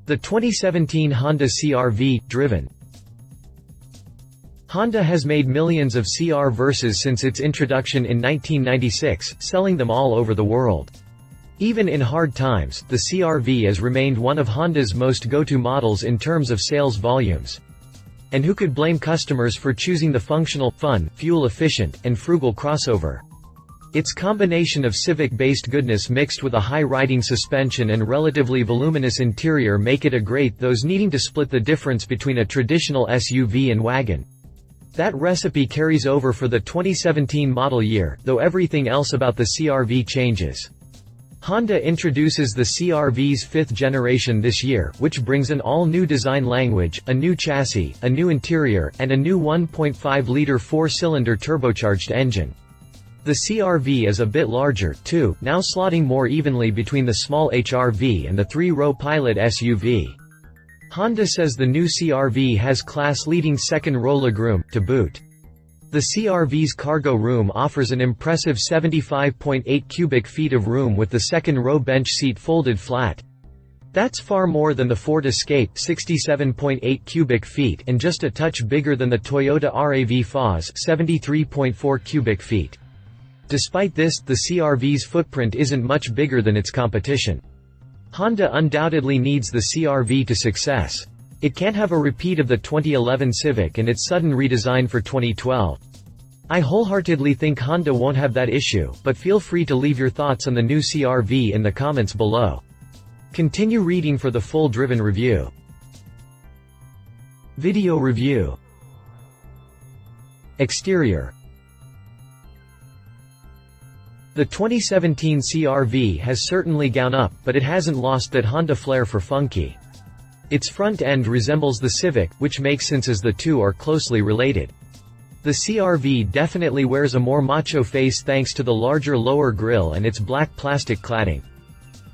The 2017 Honda CR-V, driven. Honda has made millions of CR Versas since its introduction in 1996, selling them all over the world. Even in hard times, the CR-V has remained one of Honda's most go-to models in terms of sales volumes. And who could blame customers for choosing the functional, fun, fuel-efficient, and frugal crossover? Its combination of Civic-based goodness mixed with a high-riding suspension and relatively voluminous interior make it a great those needing to split the difference between a traditional SUV and wagon. That recipe carries over for the 2017 model year, though everything else about the CR-V changes. Honda introduces the CR-V's 5th generation this year, which brings an all-new design language, a new chassis, a new interior, and a new 1.5-liter 4-cylinder turbocharged engine. The CR-V is a bit larger, too, now slotting more evenly between the small HR-V and the 3-row Pilot SUV. Honda says the new CR-V has class-leading second-row legroom, to boot. The CR-V's cargo room offers an impressive 75.8 cubic feet of room with the second-row bench seat folded flat. That's far more than the Ford Escape, 67.8 cubic feet, and just a touch bigger than the Toyota RAV4's, 73.4 cubic feet. Despite this, the CR-V's footprint isn't much bigger than its competition. Honda undoubtedly needs the CR-V to success. It can't have a repeat of the 2011 Civic and its sudden redesign for 2012. I wholeheartedly think Honda won't have that issue, but feel free to leave your thoughts on the new CR-V in the comments below. Continue reading for the full driven review. Video review. Exterior. The 2017 CR-V has certainly gone up, but it hasn't lost that Honda flair for funky. Its front end resembles the Civic, which makes sense as the two are closely related. The CR-V definitely wears a more macho face thanks to the larger lower grille and its black plastic cladding.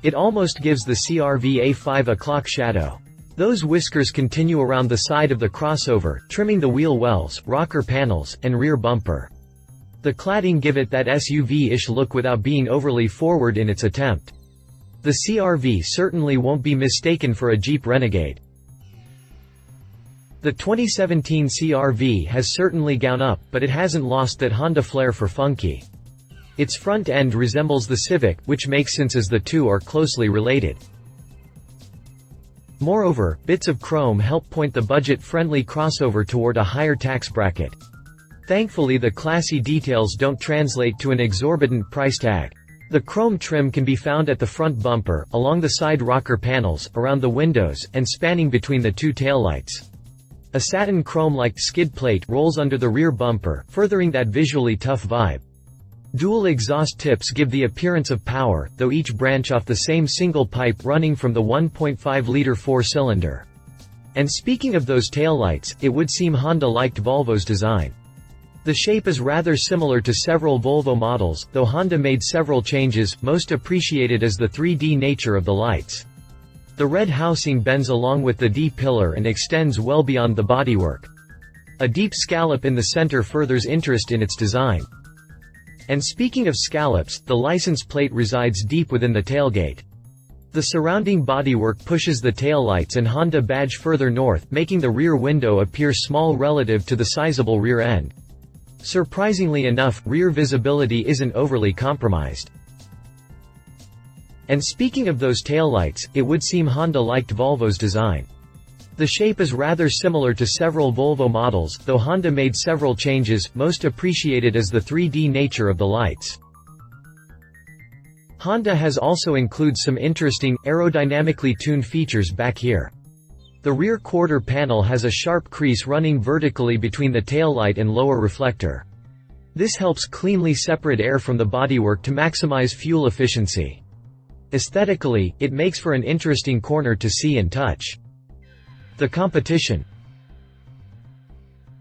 It almost gives the CR-V a 5 o'clock shadow. Those whiskers continue around the side of the crossover, trimming the wheel wells, rocker panels, and rear bumper. The cladding give it that SUV-ish look without being overly forward in its attempt. The CR-V certainly won't be mistaken for a Jeep Renegade. The 2017 CR-V has certainly gone up, but it hasn't lost that Honda flair for funky. Its front end resembles the Civic, which makes sense as the two are closely related. Moreover, bits of chrome help point the budget-friendly crossover toward a higher tax bracket. Thankfully, the classy details don't translate to an exorbitant price tag. The chrome trim can be found at the front bumper, along the side rocker panels, around the windows, and spanning between the two taillights. A satin chrome-like skid plate rolls under the rear bumper, furthering that visually tough vibe. Dual exhaust tips give the appearance of power, though each branch off the same single pipe running from the 1.5-liter 4-cylinder. And speaking of those taillights, it would seem Honda liked Volvo's design. The shape is rather similar to several Volvo models, though Honda made several changes, most appreciated as the 3D nature of the lights. The red housing bends along with the D-pillar and extends well beyond the bodywork. A deep scallop in the center furthers interest in its design. And speaking of scallops, the license plate resides deep within the tailgate. The surrounding bodywork pushes the taillights and Honda badge further north, making the rear window appear small relative to the sizable rear end. Surprisingly enough, rear visibility isn't overly compromised. And speaking of those taillights, it would seem Honda liked Volvo's design. The shape is rather similar to several Volvo models, though Honda made several changes, most appreciated as the 3D nature of the lights. Honda has also included some interesting, aerodynamically tuned features back here. The rear quarter panel has a sharp crease running vertically between the taillight and lower reflector. This helps cleanly separate air from the bodywork to maximize fuel efficiency. Aesthetically, it makes for an interesting corner to see and touch. The competition.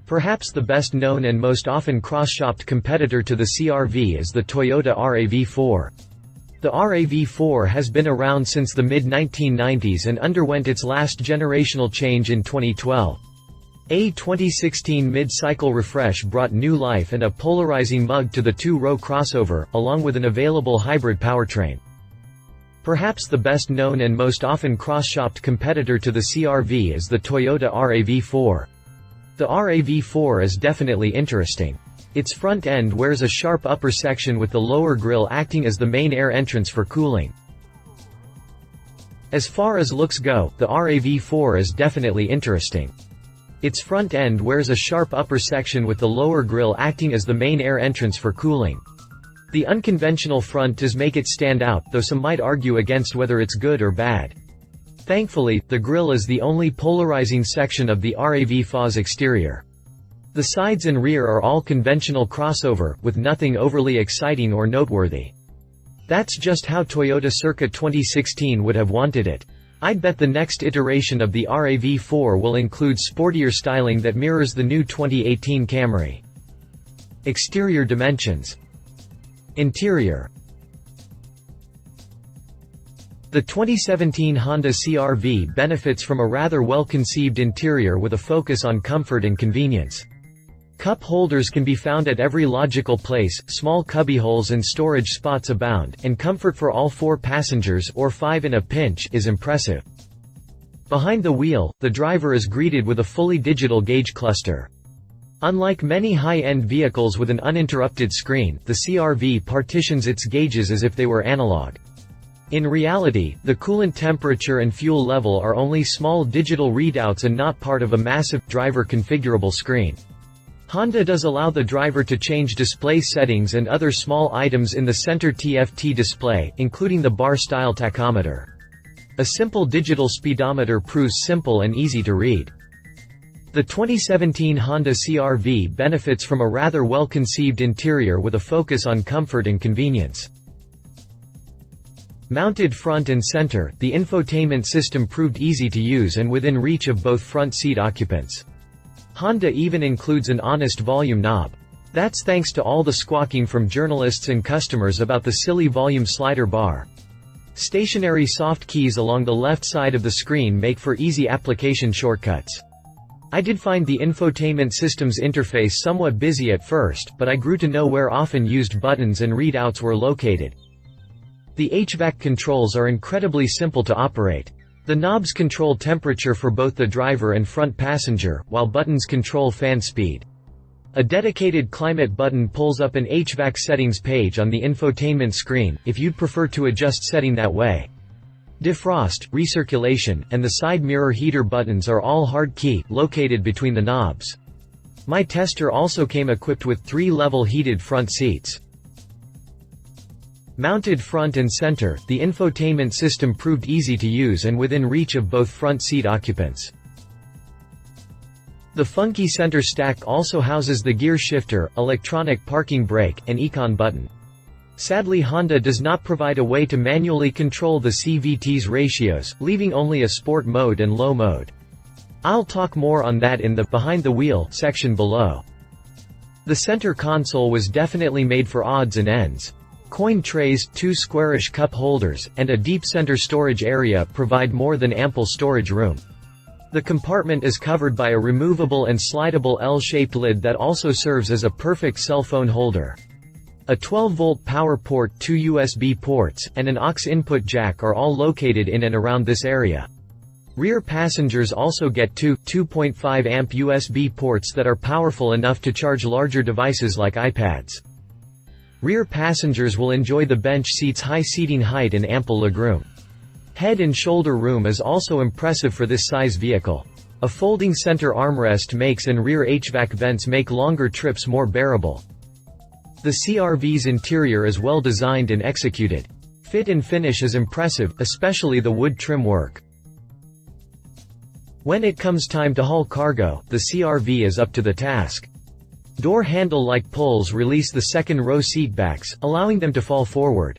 Perhaps the best known and most often cross-shopped competitor to the CR-V is the Toyota RAV4. The RAV4 has been around since the mid-1990s and underwent its last generational change in 2012. A 2016 mid-cycle refresh brought new life and a polarizing mug to the two-row crossover, along with an available hybrid powertrain. Perhaps the best known and most often cross-shopped competitor to the CR-V is the Toyota RAV4. The RAV4 is definitely interesting. Its front end wears a sharp upper section with the lower grille acting as the main air entrance for cooling. As far as looks go, the RAV4 is definitely interesting. Its front end wears a sharp upper section with the lower grille acting as the main air entrance for cooling. The unconventional front does make it stand out, though some might argue against whether it's good or bad. Thankfully, the grille is the only polarizing section of the RAV4's exterior. The sides and rear are all conventional crossover, with nothing overly exciting or noteworthy. That's just how Toyota circa 2016 would have wanted it. I'd bet the next iteration of the RAV4 will include sportier styling that mirrors the new 2018 Camry. Exterior dimensions. Interior. The 2017 Honda CR-V benefits from a rather well-conceived interior with a focus on comfort and convenience. Cup holders can be found at every logical place, small cubbyholes and storage spots abound, and comfort for all 4 passengers, or 5 in a pinch, is impressive. Behind the wheel, the driver is greeted with a fully digital gauge cluster. Unlike many high-end vehicles with an uninterrupted screen, the CR-V partitions its gauges as if they were analog. In reality, the coolant temperature and fuel level are only small digital readouts and not part of a massive, driver-configurable screen. Honda does allow the driver to change display settings and other small items in the center TFT display, including the bar-style tachometer. A simple digital speedometer proves simple and easy to read. The 2017 Honda CR-V benefits from a rather well-conceived interior with a focus on comfort and convenience. Mounted front and center, the infotainment system proved easy to use and within reach of both front seat occupants. Honda even includes an honest volume knob. That's thanks to all the squawking from journalists and customers about the silly volume slider bar. Stationary soft keys along the left side of the screen make for easy application shortcuts. I did find the infotainment system's interface somewhat busy at first, but I grew to know where often used buttons and readouts were located. The HVAC controls are incredibly simple to operate. The knobs control temperature for both the driver and front passenger, while buttons control fan speed. A dedicated climate button pulls up an HVAC settings page on the infotainment screen, if you'd prefer to adjust setting that way. Defrost, recirculation, and the side mirror heater buttons are all hard key, located between the knobs. My tester also came equipped with 3-level heated front seats. Mounted front and center, the infotainment system proved easy to use and within reach of both front seat occupants. The funky center stack also houses the gear shifter, electronic parking brake, and econ button. Sadly, Honda does not provide a way to manually control the CVT's ratios, leaving only a sport mode and low mode. I'll talk more on that in the behind the wheel section below. The center console was definitely made for odds and ends. Coin trays, 2 squarish cup holders, and a deep center storage area provide more than ample storage room. The compartment is covered by a removable and slidable L-shaped lid that also serves as a perfect cell phone holder. A 12-volt power port, 2 USB ports, and an aux input jack are all located in and around this area. Rear passengers also get 2 2.5 amp USB ports that are powerful enough to charge larger devices like iPads. Rear passengers will enjoy the bench seat's high seating height and ample legroom. Head and shoulder room is also impressive for this size vehicle. A folding center armrest makes and rear HVAC vents make longer trips more bearable. The CR-V's interior is well designed and executed. Fit and finish is impressive, especially the wood trim work. When it comes time to haul cargo, the CR-V is up to the task. Door handle-like pulls release the second-row seatbacks, allowing them to fall forward.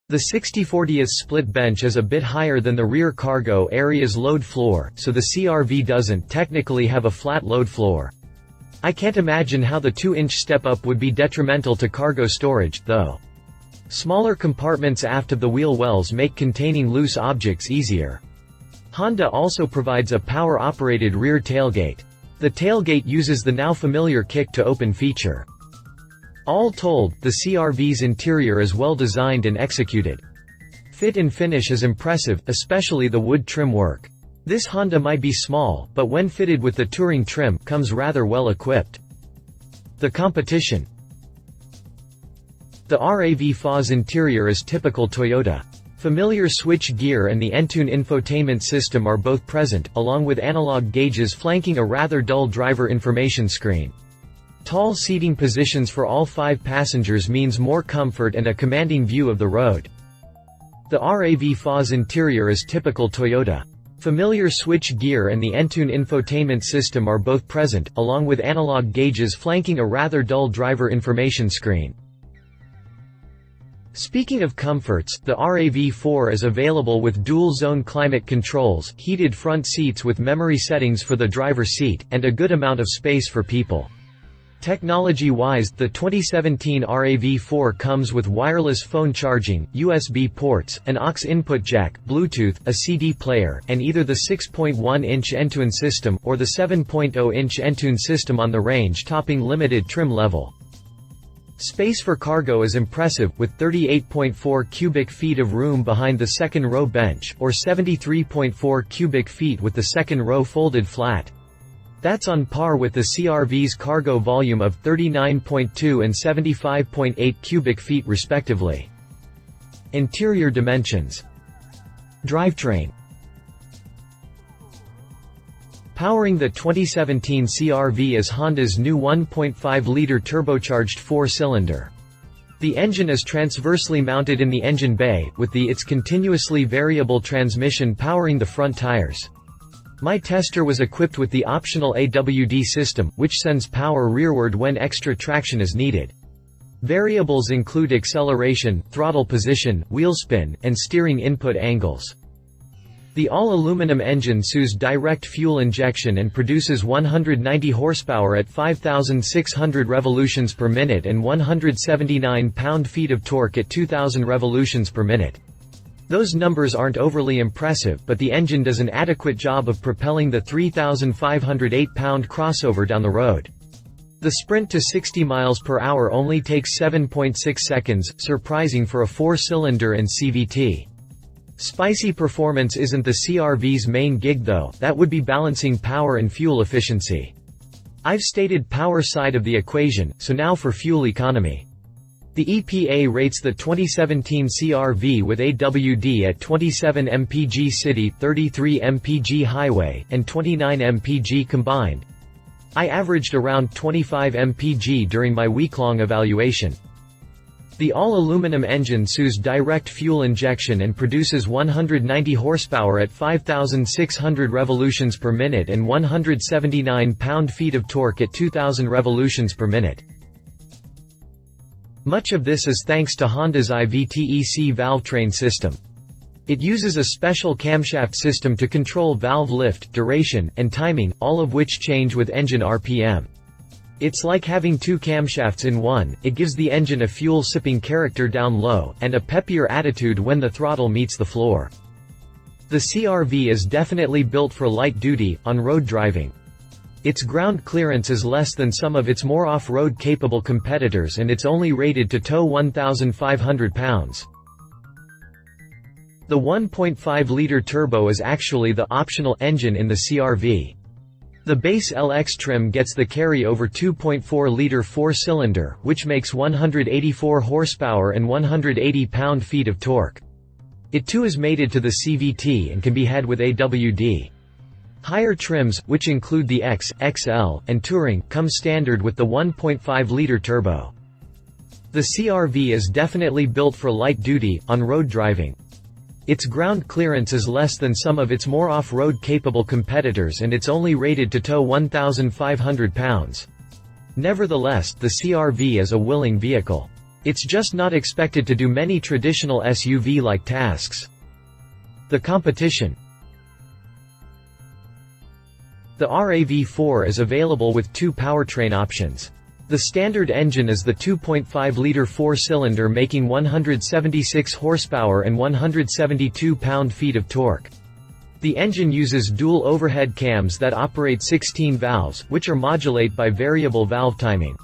The 60/40th split bench is a bit higher than the rear cargo area's load floor, so the CR-V doesn't technically have a flat load floor. I can't imagine how the 2-inch step-up would be detrimental to cargo storage, though. Smaller compartments aft of the wheel wells make containing loose objects easier. Honda also provides a power-operated rear tailgate. The tailgate uses the now familiar kick-to-open feature. All told, the CR-V's interior is well designed and executed. fit and finish is impressive, especially the wood trim work. This Honda might be small, but when fitted with the touring trim, comes rather well equipped. The competition. The RAV4's interior is typical Toyota. Familiar switch gear and the Entune infotainment system are both present, along with analog gauges flanking a rather dull driver information screen. Tall seating positions for all 5 passengers means more comfort and a commanding view of the road. The RAV4's interior is typical Toyota. Familiar switch gear and the Entune infotainment system are both present, along with analog gauges flanking a rather dull driver information screen. Speaking of comforts, the RAV4 is available with dual-zone climate controls, heated front seats with memory settings for the driver's seat, and a good amount of space for people. Technology-wise, the 2017 RAV4 comes with wireless phone charging, USB ports, an aux input jack, Bluetooth, a CD player, and either the 6.1-inch Entune system, or the 7.0-inch Entune system on the range-topping limited trim level. Space for cargo is impressive, with 38.4 cubic feet of room behind the second-row bench, or 73.4 cubic feet with the second row folded flat. That's on par with the CR-V's cargo volume of 39.2 and 75.8 cubic feet respectively. Interior dimensions. Drivetrain. Powering the 2017 CR-V is Honda's new 1.5-liter turbocharged 4-cylinder. The engine is transversely mounted in the engine bay, with its continuously variable transmission powering the front tires. My tester was equipped with the optional AWD system, which sends power rearward when extra traction is needed. Variables include acceleration, throttle position, wheel spin, and steering input angles. The all-aluminum engine uses direct fuel injection and produces 190 horsepower at 5,600 revolutions per minute and 179 pound-feet of torque at 2,000 revolutions per minute. Those numbers aren't overly impressive, but the engine does an adequate job of propelling the 3,508-pound crossover down the road. The sprint to 60 miles per hour only takes 7.6 seconds, surprising for a 4-cylinder and CVT. Spicy performance isn't the CR-V's main gig though, that would be balancing power and fuel efficiency. I've stated power side of the equation, so now for fuel economy. The EPA rates the 2017 CR-V with AWD at 27 mpg city, 33 mpg highway, and 29 mpg combined. I averaged around 25 mpg during my week-long evaluation. The all-aluminum engine uses direct fuel injection and produces 190 horsepower at 5,600 revolutions per minute and 179 pound-feet of torque at 2,000 revolutions per minute. Much of this is thanks to Honda's IVTEC valve train system. It uses a special camshaft system to control valve lift, duration, and timing, all of which change with engine RPM. It's like having 2 camshafts in one. It gives the engine a fuel-sipping character down low, and a peppier attitude when the throttle meets the floor. The CR-V is definitely built for light duty, on-road driving. Its ground clearance is less than some of its more off-road capable competitors and it's only rated to tow 1,500 pounds. The 1.5-liter turbo is actually the optional engine in the CR-V. The base LX trim gets the carry-over 2.4-liter 4-cylinder, which makes 184 horsepower and 180 pound-feet of torque. It too is mated to the CVT and can be had with AWD. Higher trims, which include the X, XL, and Touring, come standard with the 1.5-liter turbo. The CR-V is definitely built for light-duty, on-road driving. Its ground clearance is less than some of its more off-road capable competitors and it's only rated to tow 1,500 pounds. Nevertheless, the CR-V is a willing vehicle. It's just not expected to do many traditional SUV-like tasks. The competition. The RAV4 is available with 2 powertrain options. The standard engine is the 2.5-liter 4-cylinder making 176 horsepower and 172 pound-feet of torque. The engine uses dual overhead cams that operate 16 valves, which are modulate by variable valve timing.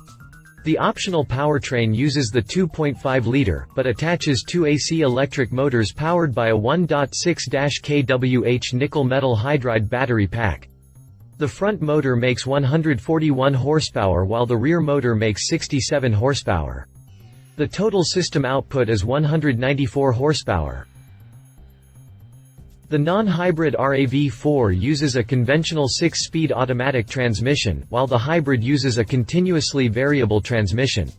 The optional powertrain uses the 2.5-liter, but attaches two AC electric motors powered by a 1.6 kWh nickel-metal hydride battery pack. The front motor makes 141 horsepower while the rear motor makes 67 horsepower. The total system output is 194 horsepower. The non-hybrid RAV4 uses a conventional 6-speed automatic transmission, while the hybrid uses a continuously variable transmission.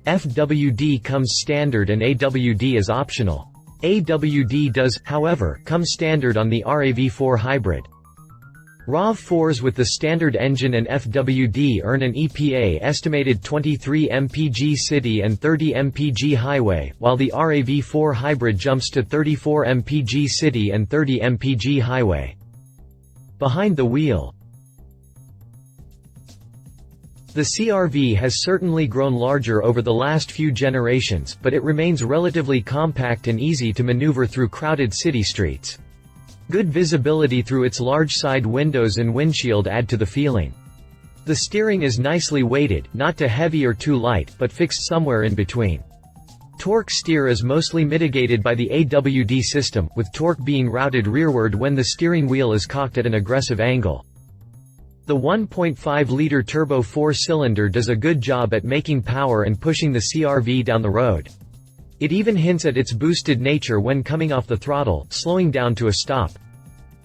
FWD comes standard and AWD is optional. AWD does, however, come standard on the RAV4 hybrid. RAV4s with the standard engine and FWD earn an EPA estimated 23 mpg city and 30 mpg highway, while the RAV4 hybrid jumps to 34 mpg city and 30 mpg highway. Behind the wheel. The CR-V has certainly grown larger over the last few generations, but it remains relatively compact and easy to maneuver through crowded city streets. Good visibility through its large side windows and windshield add to the feeling. The steering is nicely weighted, not too heavy or too light, but fixed somewhere in between. Torque steer is mostly mitigated by the AWD system, with torque being routed rearward when the steering wheel is cocked at an aggressive angle. The 1.5-liter turbo 4-cylinder does a good job at making power and pushing the CR-V down the road. It even hints at its boosted nature when coming off the throttle, slowing down to a stop.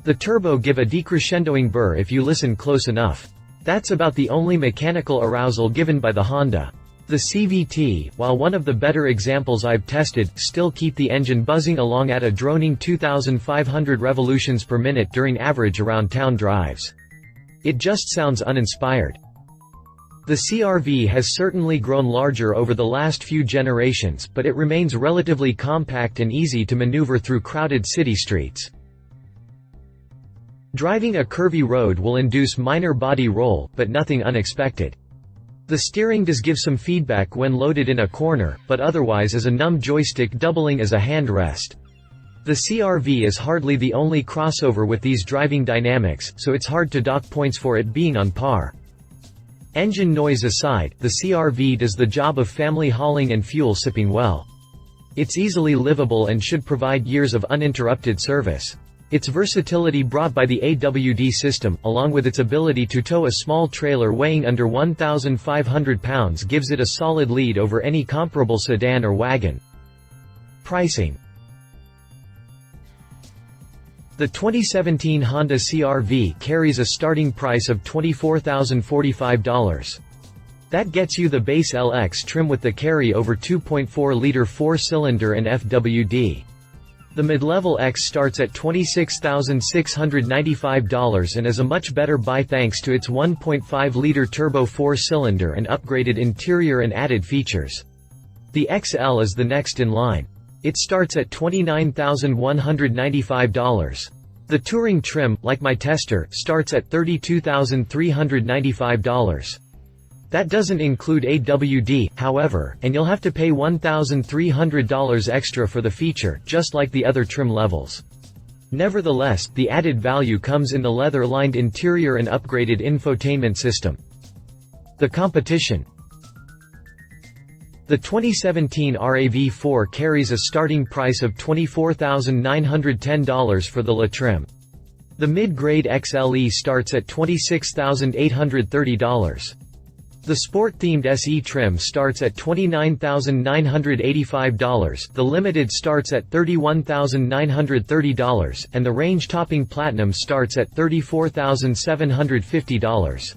The turbo give a decrescendoing burr if you listen close enough. That's about the only mechanical arousal given by the Honda. The CVT, while one of the better examples I've tested, still keep the engine buzzing along at a droning 2,500 revolutions per minute during average around town drives. It just sounds uninspired. The CR-V has certainly grown larger over the last few generations, but it remains relatively compact and easy to maneuver through crowded city streets. Driving a curvy road will induce minor body roll, but nothing unexpected. The steering does give some feedback when loaded in a corner, but otherwise is a numb joystick doubling as a hand rest. The CR-V is hardly the only crossover with these driving dynamics, so it's hard to dock points for it being on par. Engine noise aside, the CR-V does the job of family hauling and fuel sipping well. It's easily livable and should provide years of uninterrupted service. Its versatility brought by the AWD system, along with its ability to tow a small trailer weighing under 1,500 pounds gives it a solid lead over any comparable sedan or wagon. Pricing. The 2017 Honda CR-V carries a starting price of $24,045. That gets you the base LX trim with the carry-over 2.4-liter 4-cylinder and FWD. The mid-level X starts at $26,695 and is a much better buy thanks to its 1.5-liter turbo 4-cylinder and upgraded interior and added features. The XL is the next in line. It starts at $29,195. The Touring trim, like my Tester, starts at $32,395. That doesn't include AWD, however, and you'll have to pay $1,300 extra for the feature, just like the other trim levels. Nevertheless, the added value comes in the leather-lined interior and upgraded infotainment system. The competition. The 2017 RAV4 carries a starting price of $24,910 for the La trim. The mid-grade XLE starts at $26,830. The sport-themed SE trim starts at $29,985, the limited starts at $31,930, and the range-topping platinum starts at $34,750.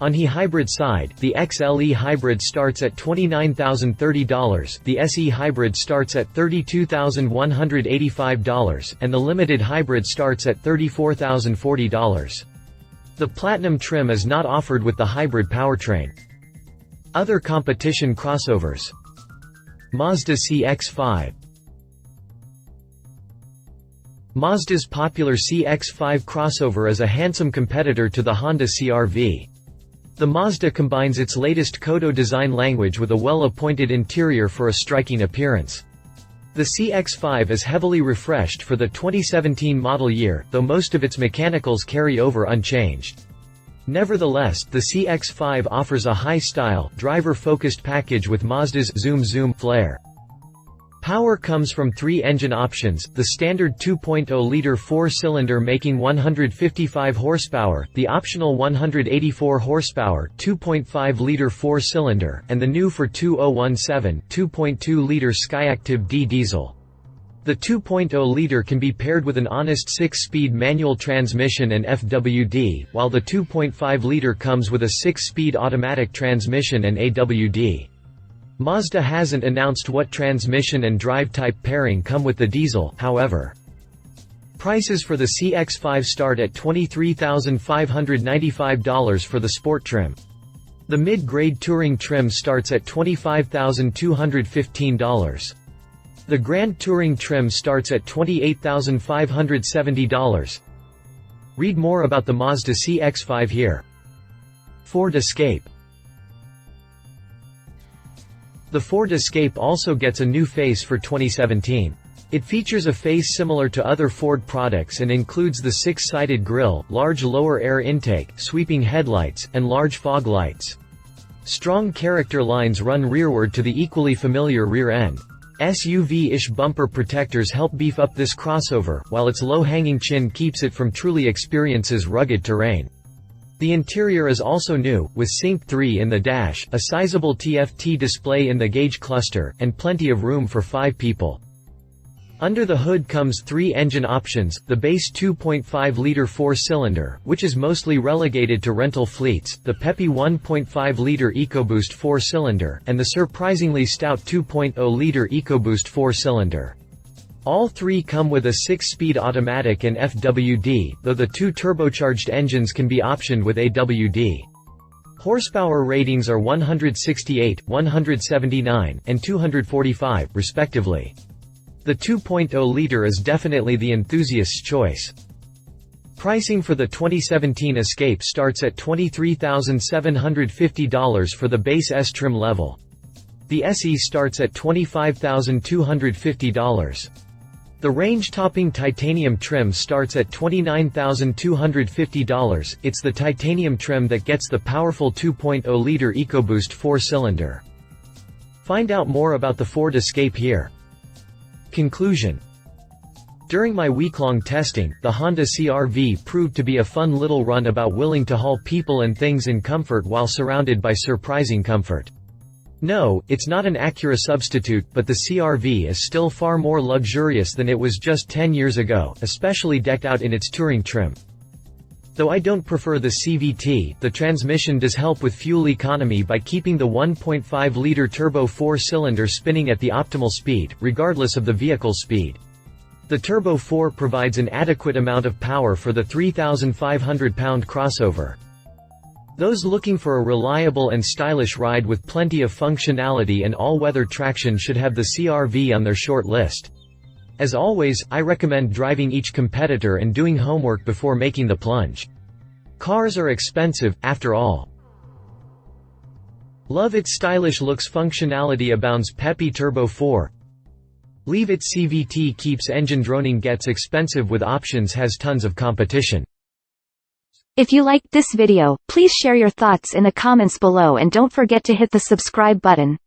On the hybrid side, the XLE hybrid starts at $29,030, the SE hybrid starts at $32,185, and the limited hybrid starts at $34,040. The Platinum trim is not offered with the hybrid powertrain. Other competition crossovers. Mazda CX-5. Mazda's popular CX-5 crossover is a handsome competitor to the Honda CR-V. The Mazda combines its latest Kodo design language with a well-appointed interior for a striking appearance. The CX-5 is heavily refreshed for the 2017 model year, though most of its mechanicals carry over unchanged. Nevertheless, the CX-5 offers a high-style, driver-focused package with Mazda's Zoom Zoom flair. Power comes from 3 engine options, the standard 2.0-liter 4-cylinder making 155 horsepower, the optional 184 horsepower 2.5-liter 4-cylinder, and the new for 2017 2.2-liter Skyactiv D diesel. The 2.0-liter can be paired with an honest 6-speed manual transmission and FWD, while the 2.5-liter comes with a 6-speed automatic transmission and AWD. Mazda hasn't announced what transmission and drive type pairing come with the diesel, however. Prices for the CX-5 start at $23,595 for the sport trim. The mid-grade touring trim starts at $25,215. The Grand Touring trim starts at $28,570. Read more about the Mazda CX-5 here. Ford Escape. The Ford Escape also gets a new face for 2017. It features a face similar to other Ford products and includes the 6-sided grille, large lower air intake, sweeping headlights, and large fog lights. Strong character lines run rearward to the equally familiar rear end. SUV-ish bumper protectors help beef up this crossover, while its low-hanging chin keeps it from truly experiences rugged terrain. The interior is also new, with Sync 3 in the dash, a sizable TFT display in the gauge cluster, and plenty of room for 5 people. Under the hood comes 3 engine options, the base 2.5-liter 4-cylinder, which is mostly relegated to rental fleets, the peppy 1.5-liter EcoBoost 4-cylinder, and the surprisingly stout 2.0-liter EcoBoost 4-cylinder. All 3 come with a 6-speed automatic and FWD, though the 2 turbocharged engines can be optioned with AWD. Horsepower ratings are 168, 179, and 245, respectively. The 2.0-liter is definitely the enthusiast's choice. Pricing for the 2017 Escape starts at $23,750 for the base S trim level. The SE starts at $25,250. The range-topping titanium trim starts at $29,250. It's the titanium trim that gets the powerful 2.0-liter EcoBoost 4-cylinder. Find out more about the Ford Escape here. Conclusion. During my week-long testing, the Honda CR-V proved to be a fun little runabout willing to haul people and things in comfort while surrounded by surprising comfort. No, it's not an Acura substitute, but the CR-V is still far more luxurious than it was just 10 years ago, especially decked out in its touring trim. Though I don't prefer the CVT, the transmission does help with fuel economy by keeping the 1.5-liter turbo 4-cylinder spinning at the optimal speed, regardless of the vehicle's speed. The Turbo 4 provides an adequate amount of power for the 3,500-pound crossover. Those looking for a reliable and stylish ride with plenty of functionality and all-weather traction should have the CR-V on their short list. As always, I recommend driving each competitor and doing homework before making the plunge. Cars are expensive, after all. Love its stylish looks, functionality abounds, peppy Turbo 4. Leave it, CVT keeps engine droning, gets expensive with options, has tons of competition. If you liked this video, please share your thoughts in the comments below and don't forget to hit the subscribe button.